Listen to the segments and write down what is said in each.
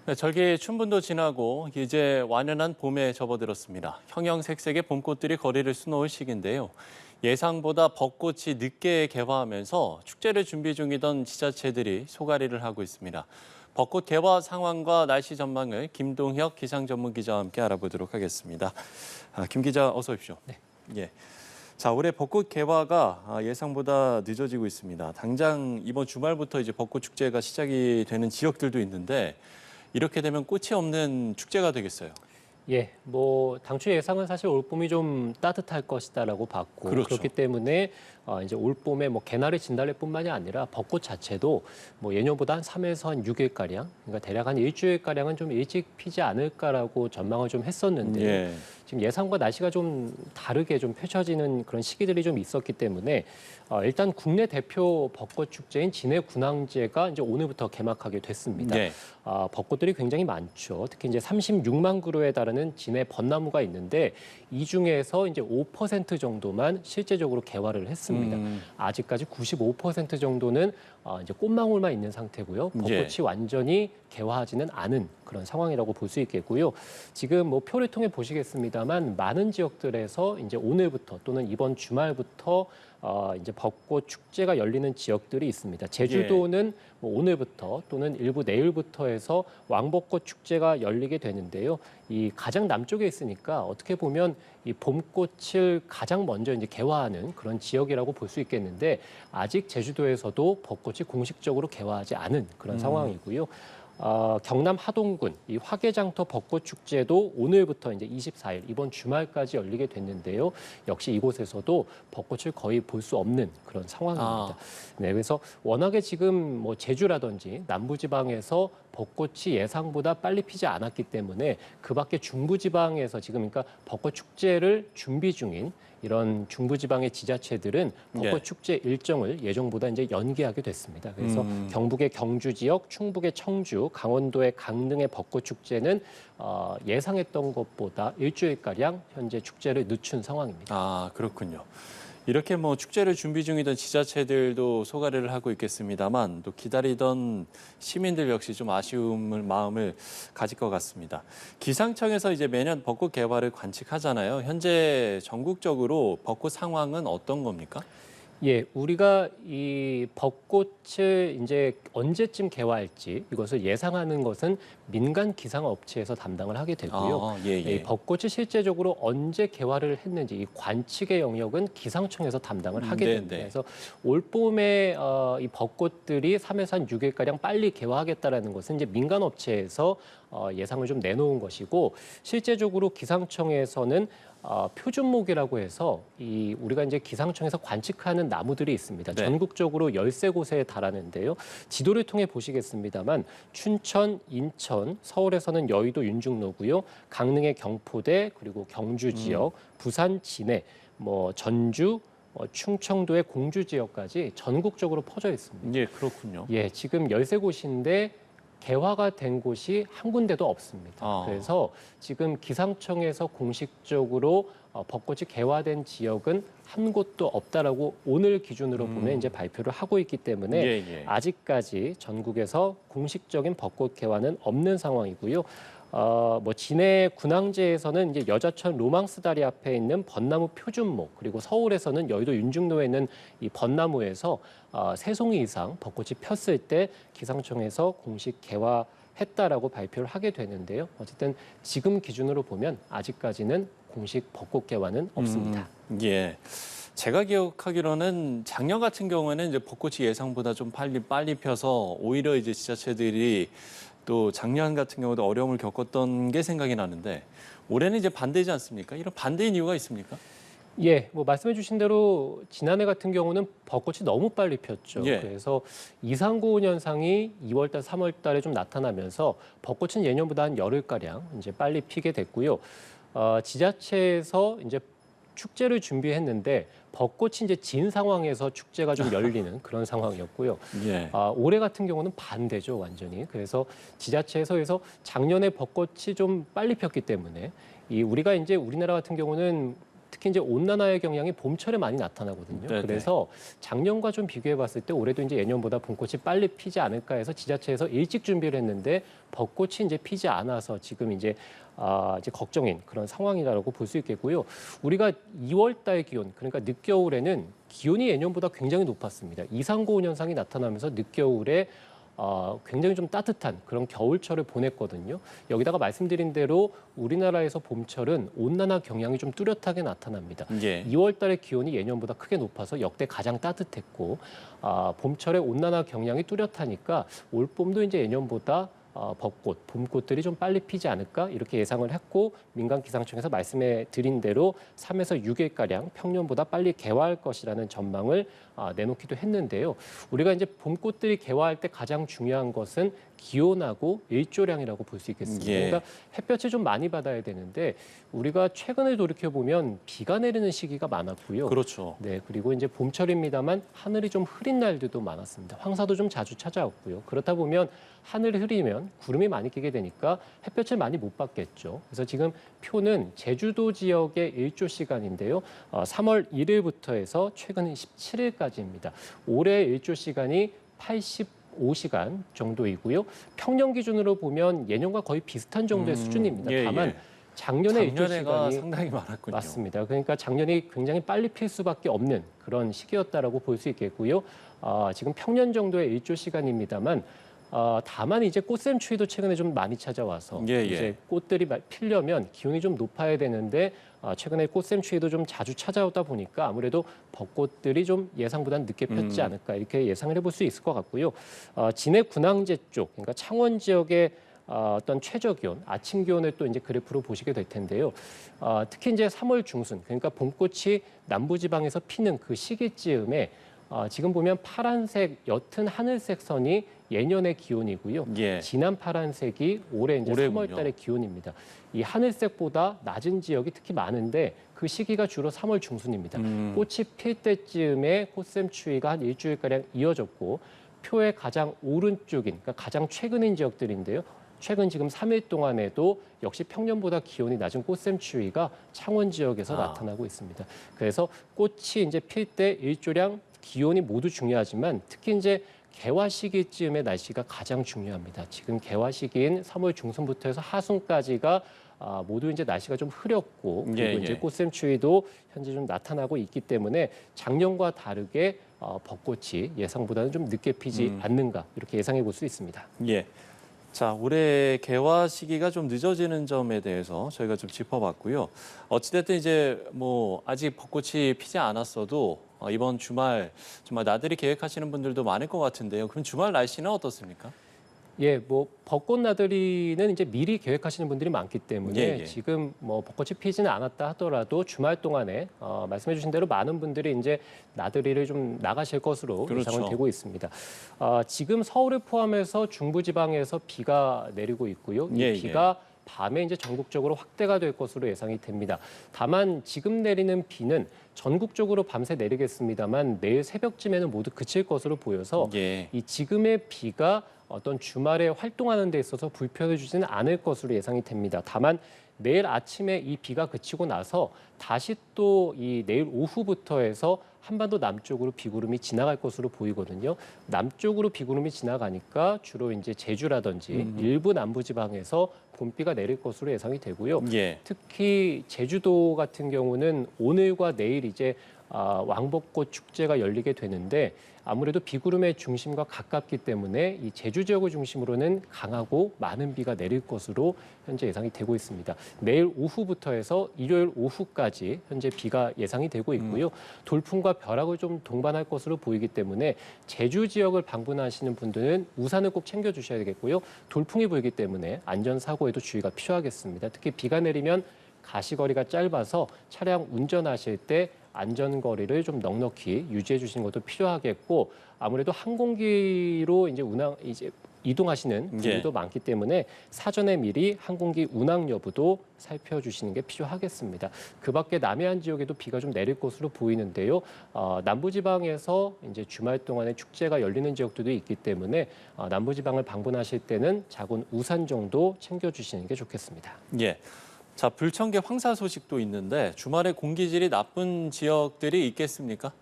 네, 절기 춘분도 지나고 이제 완연한 봄에 접어들었습니다. 형형색색의 봄꽃들이 거리를 수놓을 시기인데요. 예상보다 벚꽃이 늦게 개화하면서 축제를 준비 중이던 지자체들이 소가리를 하고 있습니다. 벚꽃 개화 상황과 날씨 전망을 김동혁 기상 전문 기자와 함께 알아보도록 하겠습니다. 김 기자 어서 오십시오. 네. 예. 자, 올해 벚꽃 개화가 예상보다 늦어지고 있습니다. 당장 이번 주말부터 이제 벚꽃 축제가 시작이 되는 지역들도 있는데 이렇게 되면 꽃이 없는 축제가 되겠어요. 예, 뭐 당초 예상은 사실 올봄이 좀 따뜻할 것이다라고 봤고 그렇죠. 그렇기 때문에 이제 올봄에 뭐 개나리, 진달래뿐만이 아니라 벚꽃 자체도 뭐 예년보다 한 3에서 한 6일 가량, 그러니까 대략 한 일주일 가량은 좀 일찍 피지 않을까라고 전망을 좀 했었는데 예. 지금 예상과 날씨가 좀 다르게 좀 펼쳐지는 그런 시기들이 좀 있었기 때문에 일단 국내 대표 벚꽃 축제인 진해군항제가 이제 오늘부터 개막하게 됐습니다. 네. 벚꽃들이 굉장히 많죠. 특히 이제 36만 그루에 달하는 진해 벚나무가 있는데 이 중에서 이제 5% 정도만 실제적으로 개화를 했습니다. 아직까지 95% 정도는 이제 꽃망울만 있는 상태고요. 벚꽃이 완전히 개화하지는 않은 그런 상황이라고 볼 수 있겠고요. 지금 뭐 표를 통해 보시겠습니다만 많은 지역들에서 이제 오늘부터 또는 이번 주말부터 이제 벚꽃 축제가 열리는 지역들이 있습니다. 제주도는 뭐 오늘부터 또는 일부 내일부터 해서 왕벚꽃 축제가 열리게 되는데요. 이 가장 남쪽에 있으니까 어떻게 보면 이 봄꽃을 가장 먼저 이제 개화하는 그런 지역이라고 볼 수 있겠는데 아직 제주도에서도 벚꽃이 공식적으로 개화하지 않은 그런 상황이고요. 경남 하동군 이 화개장터 벚꽃 축제도 오늘부터 이제 24일 이번 주말까지 열리게 됐는데요. 역시 이곳에서도 벚꽃을 거의 볼 수 없는 그런 상황입니다. 네, 그래서 워낙에 지금 뭐 제주라든지 남부지방에서 벚꽃이 예상보다 빨리 피지 않았기 때문에 그밖에 중부지방에서 지금 그러니까 벚꽃 축제를 준비 중인 이런 중부지방의 지자체들은 벚꽃 축제 일정을 예정보다 이제 연기하게 됐습니다. 그래서 경북의 경주 지역, 충북의 청주, 강원도의 강릉의 벚꽃 축제는 예상했던 것보다 일주일가량 현재 축제를 늦춘 상황입니다. 아, 그렇군요. 이렇게 뭐 축제를 준비 중이던 지자체들도 소가리를 하고 있겠습니다만 또 기다리던 시민들 역시 좀 마음을 가질 것 같습니다. 기상청에서 이제 매년 벚꽃 개화를 관측하잖아요. 현재 전국적으로 벚꽃 상황은 어떤 겁니까? 예, 우리가 이 벚꽃을 이제 언제쯤 개화할지 이것을 예상하는 것은 민간 기상 업체에서 담당을 하게 되고요. 이 벚꽃이 실제적으로 언제 개화를 했는지 이 관측의 영역은 기상청에서 담당을 하게 됩니다. 그래서 올봄에 이 벚꽃들이 3에서 한 6일가량 빨리 개화하겠다라는 것은 이제 민간 업체에서 예상을 좀 내놓은 것이고 실제적으로 기상청에서는 표준목이라고 해서 이 우리가 이제 기상청에서 관측하는 나무들이 있습니다. 전국적으로 13곳에 달하는데요. 지도를 통해 보시겠습니다만 춘천, 인천, 서울에서는 여의도 윤중로고요. 강릉의 경포대 그리고 경주 지역, 부산 진해, 뭐 전주, 충청도의 공주 지역까지 전국적으로 퍼져 있습니다. 예, 그렇군요. 예, 지금 13곳인데 개화가 된 곳이 한 군데도 없습니다. 그래서 지금 기상청에서 공식적으로 벚꽃이 개화된 지역은 한 곳도 없다라고 오늘 기준으로 보면 이제 발표를 하고 있기 때문에 아직까지 전국에서 공식적인 벚꽃 개화는 없는 상황이고요. 뭐 진해 군항제에서는 이제 여자천 로망스 다리 앞에 있는 벚나무 표준목 그리고 서울에서는 여의도 윤중로에 있는 이 벚나무에서 3송이 이상 벚꽃이 폈을 때 기상청에서 공식 개화했다라고 발표를 하게 되는데요. 어쨌든 지금 기준으로 보면 아직까지는 공식 벚꽃 개화는 없습니다. 예. 제가 기억하기로는 작년 같은 경우에는 이제 벚꽃이 예상보다 좀 빨리 펴서 오히려 이제 지자체들이 또 작년 같은 경우도 어려움을 겪었던 게 생각이 나는데 올해는 이제 반대지 않습니까? 이런 반대인 이유가 있습니까? 예, 뭐 말씀해 주신 대로 지난해 같은 경우는 벚꽃이 너무 빨리 폈죠. 그래서 이상고온 현상이 2월 달, 3월 달에 좀 나타나면서 벚꽃은 예년보다 한 열흘가량 이제 빨리 피게 됐고요. 지자체에서 이제 축제를 준비했는데 벚꽃이 이제 진 상황에서 축제가 좀 열리는 그런 상황이었고요. 올해 같은 경우는 반대죠, 완전히. 그래서 지자체에서 작년에 벚꽃이 좀 빨리 폈기 때문에 우리가 이제 우리나라 같은 경우는 특히 이제 온난화의 경향이 봄철에 많이 나타나거든요. 네네. 그래서 작년과 좀 비교해 봤을 때 올해도 이제 예년보다 봄꽃이 빨리 피지 않을까 해서 지자체에서 일찍 준비를 했는데 벚꽃이 이제 피지 않아서 지금 이제 걱정인 그런 상황이라고 볼 수 있겠고요. 우리가 2월 달 기온, 그러니까 늦겨울에는 기온이 예년보다 굉장히 높았습니다. 이상고온 현상이 나타나면서 늦겨울에 굉장히 좀 따뜻한 그런 겨울철을 보냈거든요. 여기다가 말씀드린 대로 우리나라에서 봄철은 온난화 경향이 좀 뚜렷하게 나타납니다. 예. 2월 달에 기온이 예년보다 크게 높아서 역대 가장 따뜻했고 봄철에 온난화 경향이 뚜렷하니까 올 봄도 이제 예년보다 벚꽃, 봄꽃들이 좀 빨리 피지 않을까 이렇게 예상을 했고 민간 기상청에서 말씀해 드린 대로 3에서 6일가량 평년보다 빨리 개화할 것이라는 전망을 내놓기도 했는데요. 우리가 이제 봄꽃들이 개화할 때 가장 중요한 것은 기온하고 일조량이라고 볼 수 있겠습니다. 예. 그러니까 햇볕을 좀 많이 받아야 되는데 우리가 최근을 돌이켜 보면 비가 내리는 시기가 많았고요. 그렇죠. 네, 그리고 이제 봄철입니다만 하늘이 좀 흐린 날들도 많았습니다. 황사도 좀 자주 찾아왔고요. 그렇다 보면 하늘이 흐리면 구름이 많이 끼게 되니까 햇볕을 많이 못 받겠죠. 그래서 지금 표는 제주도 지역의 일조 시간인데요. 3월 1일부터 해서 최근 17일까지입니다. 올해 일조 시간이 85시간 정도이고요. 평년 기준으로 보면 예년과 거의 비슷한 정도의 수준입니다. 예, 다만 예. 작년에 일조 작년에가 시간이 상당히 많았군요. 맞습니다. 그러니까 작년이 굉장히 빨리 필 수밖에 없는 그런 시기였다라고 볼 수 있겠고요. 지금 평년 정도의 일조 시간입니다만 다만 이제 꽃샘 추위도 최근에 좀 많이 찾아와서 예, 예. 이제 꽃들이 피려면 기온이 좀 높아야 되는데 최근에 꽃샘 추위도 좀 자주 찾아오다 보니까 아무래도 벚꽃들이 좀 예상보다는 늦게 폈지 않을까 이렇게 예상을 해볼 수 있을 것 같고요. 진해 군항제 쪽, 그러니까 창원 지역의 어떤 최저 기온, 아침 기온을 또 이제 그래프로 보시게 될 텐데요. 특히 이제 3월 중순, 그러니까 봄꽃이 남부지방에서 피는 그 시기쯤에 지금 보면 파란색 옅은 하늘색 선이 예년의 기온이고요. 예. 진한 파란색이 올해 이제 올해군요. 3월 달의 기온입니다. 이 하늘색보다 낮은 지역이 특히 많은데 그 시기가 주로 3월 중순입니다. 꽃이 필 때쯤에 꽃샘 추위가 한 일주일가량 이어졌고 표의 가장 오른쪽인, 그러니까 가장 최근인 지역들인데요. 최근 지금 3일 동안에도 역시 평년보다 기온이 낮은 꽃샘 추위가 창원 지역에서 나타나고 있습니다. 그래서 꽃이 이제 필 때 일조량, 기온이 모두 중요하지만 특히 이제 개화 시기쯤의 날씨가 가장 중요합니다. 지금 개화 시기인 3월 중순부터 해서 하순까지가 모두 이제 날씨가 좀 흐렸고 그리고 예, 이제 예. 꽃샘 추위도 현재 좀 나타나고 있기 때문에 작년과 다르게 벚꽃이 예상보다는 좀 늦게 피지 않는가 이렇게 예상해 볼 수 있습니다. 예. 자, 올해 개화 시기가 좀 늦어지는 점에 대해서 저희가 좀 짚어봤고요. 어찌됐든 이제 뭐 아직 벚꽃이 피지 않았어도 이번 주말 정말 나들이 계획하시는 분들도 많을 것 같은데요. 그럼 주말 날씨는 어떻습니까? 예, 뭐 벚꽃 나들이는 이제 미리 계획하시는 분들이 많기 때문에 예, 예. 지금 뭐 벚꽃이 피지는 않았다 하더라도 주말 동안에 말씀해주신 대로 많은 분들이 이제 나들이를 좀 나가실 것으로 그렇죠. 예상은 되고 있습니다. 지금 서울을 포함해서 중부지방에서 비가 내리고 있고요. 이 예, 비가 밤에 이제 전국적으로 확대가 될 것으로 예상이 됩니다. 다만 지금 내리는 비는 전국적으로 밤새 내리겠습니다만 내일 새벽쯤에는 모두 그칠 것으로 보여서 예. 이 지금의 비가 어떤 주말에 활동하는 데 있어서 불편을 주지는 않을 것으로 예상이 됩니다. 다만 내일 아침에 이 비가 그치고 나서 다시 또 이 내일 오후부터 해서 한반도 남쪽으로 비구름이 지나갈 것으로 보이거든요. 남쪽으로 비구름이 지나가니까 주로 이제 제주라든지 일부 남부지방에서 봄비가 내릴 것으로 예상이 되고요. 예. 특히 제주도 같은 경우는 오늘과 내일 이제 왕벚꽃 축제가 열리게 되는데 아무래도 비구름의 중심과 가깝기 때문에 이 제주 지역을 중심으로는 강하고 많은 비가 내릴 것으로 현재 예상이 되고 있습니다. 내일 오후부터 해서 일요일 오후까지 현재 비가 예상이 되고 있고요. 돌풍과 벼락을 좀 동반할 것으로 보이기 때문에 제주 지역을 방문하시는 분들은 우산을 꼭 챙겨 주셔야 되겠고요. 돌풍이 불기 때문에 안전사고에도 주의가 필요하겠습니다. 특히 비가 내리면 가시거리가 짧아서 차량 운전하실 때 안전거리를 좀 넉넉히 유지해 주시는 것도 필요하겠고 아무래도 항공기로 이제 이동하시는 분들도 많기 때문에 사전에 미리 항공기 운항 여부도 살펴주시는 게 필요하겠습니다. 그 밖에 남해안 지역에도 비가 좀 내릴 것으로 보이는데요. 남부지방에서 이제 주말 동안에 축제가 열리는 지역들도 있기 때문에 남부지방을 방문하실 때는 작은 우산 정도 챙겨주시는 게 좋겠습니다. 예. 자, 불청계 황사 소식도 있는데 주말에 공기질이 나쁜 지역들이 있겠습니까?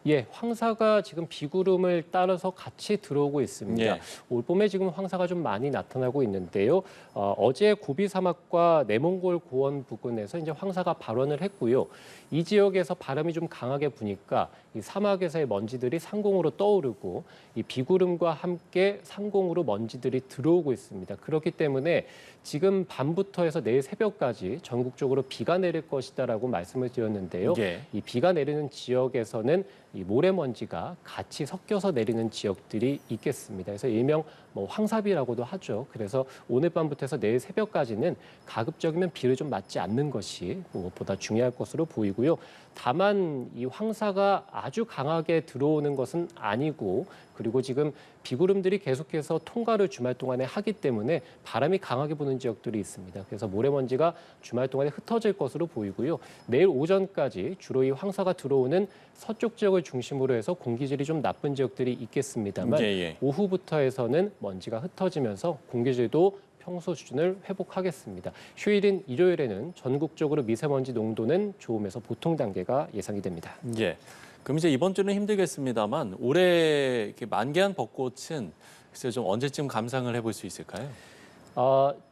예, 황사가 지금 비구름을 따라서 같이 들어오고 있습니다. 예. 올봄에 지금 황사가 좀 많이 나타나고 있는데요. 어제 고비 사막과 내몽골 고원 부근에서 이제 황사가 발원을 했고요. 이 지역에서 바람이 좀 강하게 부니까 이 사막에서의 먼지들이 상공으로 떠오르고 이 비구름과 함께 상공으로 먼지들이 들어오고 있습니다. 그렇기 때문에 지금 밤부터 해서 내일 새벽까지 전국적으로 비가 내릴 것이다라고 말씀을 드렸는데요. 예. 이 비가 내리는 지역에서는 이 모래먼지가 같이 섞여서 내리는 지역들이 있겠습니다. 그래서 일명 황사비라고도 하죠. 그래서 오늘 밤부터 해서 내일 새벽까지는 가급적이면 비를 좀 맞지 않는 것이 무엇보다 중요할 것으로 보이고요. 다만 이 황사가 아주 강하게 들어오는 것은 아니고 그리고 지금 비구름들이 계속해서 통과를 주말 동안에 하기 때문에 바람이 강하게 부는 지역들이 있습니다. 그래서 모래먼지가 주말 동안에 흩어질 것으로 보이고요. 내일 오전까지 주로 이 황사가 들어오는 서쪽 지역을 중심으로 해서 공기질이 좀 나쁜 지역들이 있겠습니다만 예. 오후부터 해서는 먼지가 흩어지면서 공기질도 평소 수준을 회복하겠습니다. 휴일인 일요일에는 전국적으로 미세먼지 농도는 좋음에서 보통 단계가 예상이 됩니다. 예. 그럼 이제 이번 주는 힘들겠습니다만 올해 이렇게 만개한 벚꽃은 글쎄 좀 언제쯤 감상을 해볼 수 있을까요?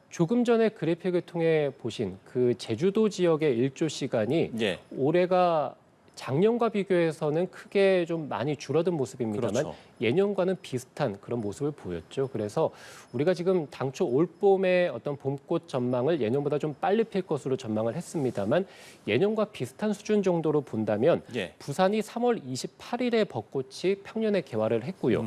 조금 전에 그래픽을 통해 보신 그 제주도 지역의 일조 시간이 예. 올해가 작년과 비교해서는 크게 좀 많이 줄어든 모습입니다만 그렇죠. 예년과는 비슷한 그런 모습을 보였죠. 그래서 우리가 지금 당초 올봄의 어떤 봄꽃 전망을 예년보다 좀 빨리 필 것으로 전망을 했습니다만 예년과 비슷한 수준 정도로 본다면 예. 부산이 3월 28일에 벚꽃이 평년에 개화를 했고요.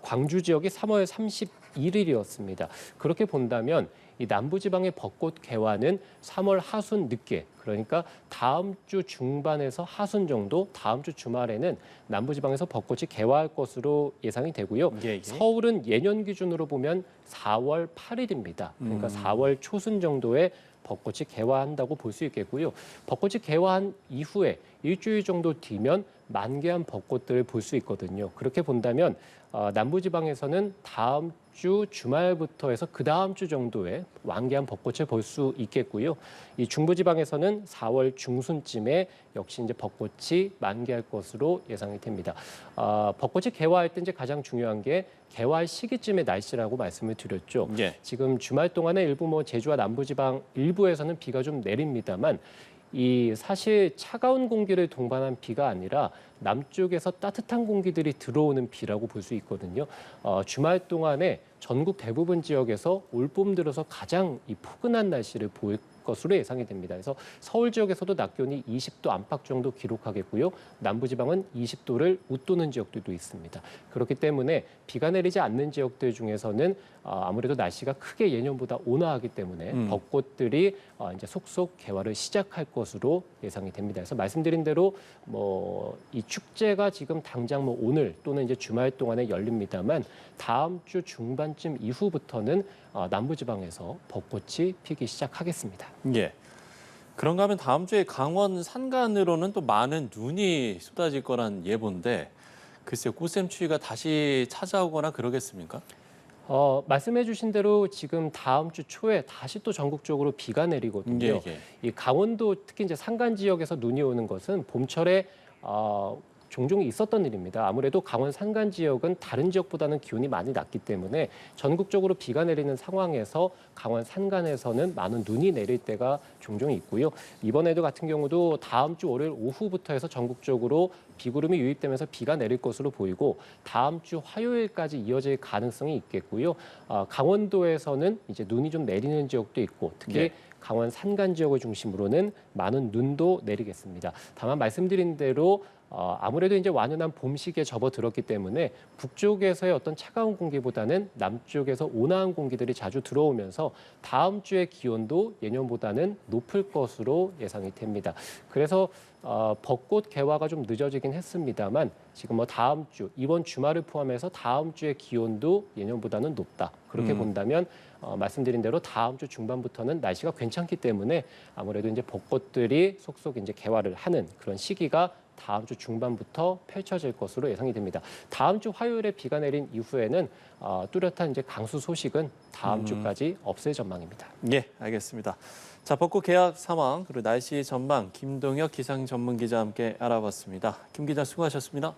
광주 지역이 3월 31일이었습니다. 그렇게 본다면 이 남부지방의 벚꽃 개화는 3월 하순 늦게 그러니까 다음 주 중반에서 하순 정도 다음 주 주말에는 남부지방에서 벚꽃이 개화할 것으로 예상이 되고요. 예. 서울은 예년 기준으로 보면 4월 8일입니다. 그러니까 4월 초순 정도에 벚꽃이 개화한다고 볼 수 있겠고요. 벚꽃이 개화한 이후에 일주일 정도 뒤면 만개한 벚꽃들을 볼 수 있거든요. 그렇게 본다면 남부지방에서는 다음 주 주말부터 해서 그 다음 주 정도에 완개한 벚꽃을 볼 수 있겠고요. 이 중부지방에서는 4월 중순쯤에 역시 이제 벚꽃이 만개할 것으로 예상이 됩니다. 벚꽃이 개화할 때 이제 가장 중요한 게 개화할 시기쯤의 날씨라고 말씀을 드렸죠. 예. 지금 주말 동안에 일부 제주와 남부지방 일부에서는 비가 좀 내립니다만 이 사실 차가운 공기를 동반한 비가 아니라 남쪽에서 따뜻한 공기들이 들어오는 비라고 볼 수 있거든요. 주말 동안에 전국 대부분 지역에서 올봄 들어서 가장 이 포근한 날씨를 보일 것으로 예상이 됩니다. 그래서 서울 지역에서도 낮 기온이 20도 안팎 정도 기록하겠고요. 남부지방은 20도를 웃도는 지역들도 있습니다. 그렇기 때문에 비가 내리지 않는 지역들 중에서는 아무래도 날씨가 크게 예년보다 온화하기 때문에 벚꽃들이 이제 속속 개화를 시작할 것으로 예상이 됩니다. 그래서 말씀드린 대로 이 축제가 지금 당장 오늘 또는 이제 주말 동안에 열립니다만 다음 주 중반쯤 이후부터는 남부지방에서 벚꽃이 피기 시작하겠습니다. 예. 그런가 하면 다음 주에 강원 산간으로는 또 많은 눈이 쏟아질 거란 예보인데 글쎄요, 꽃샘추위가 다시 찾아오거나 그러겠습니까? 말씀해 주신 대로 지금 다음 주 초에 다시 또 전국적으로 비가 내리거든요. 예. 이 강원도 특히 이제 산간 지역에서 눈이 오는 것은 봄철에 종종 있었던 일입니다. 아무래도 강원 산간 지역은 다른 지역보다는 기온이 많이 낮기 때문에 전국적으로 비가 내리는 상황에서 강원 산간에서는 많은 눈이 내릴 때가 종종 있고요. 이번에도 같은 경우도 다음 주 월요일 오후부터 해서 전국적으로 비구름이 유입되면서 비가 내릴 것으로 보이고 다음 주 화요일까지 이어질 가능성이 있겠고요. 강원도에서는 이제 눈이 좀 내리는 지역도 있고 특히 예. 강원 산간 지역을 중심으로는 많은 눈도 내리겠습니다. 다만 말씀드린 대로 아무래도 이제 완연한 봄 시기에 접어들었기 때문에 북쪽에서의 어떤 차가운 공기보다는 남쪽에서 온화한 공기들이 자주 들어오면서 다음 주의 기온도 예년보다는 높을 것으로 예상이 됩니다. 그래서 벚꽃 개화가 좀 늦어지긴 했습니다만 지금 다음 주 이번 주말을 포함해서 다음 주의 기온도 예년보다는 높다. 그렇게 본다면 말씀드린 대로 다음 주 중반부터는 날씨가 괜찮기 때문에 아무래도 이제 벚꽃들이 속속 이제 개화를 하는 그런 시기가 다음 주 중반부터 펼쳐질 것으로 예상이 됩니다. 다음 주 화요일에 비가 내린 이후에는 뚜렷한 이제 강수 소식은 다음 주까지 없을 전망입니다. 예, 알겠습니다. 자, 벚꽃 개학 상황 그리고 날씨 전망 김동혁 기상 전문 기자와 함께 알아봤습니다. 김 기자 수고하셨습니다.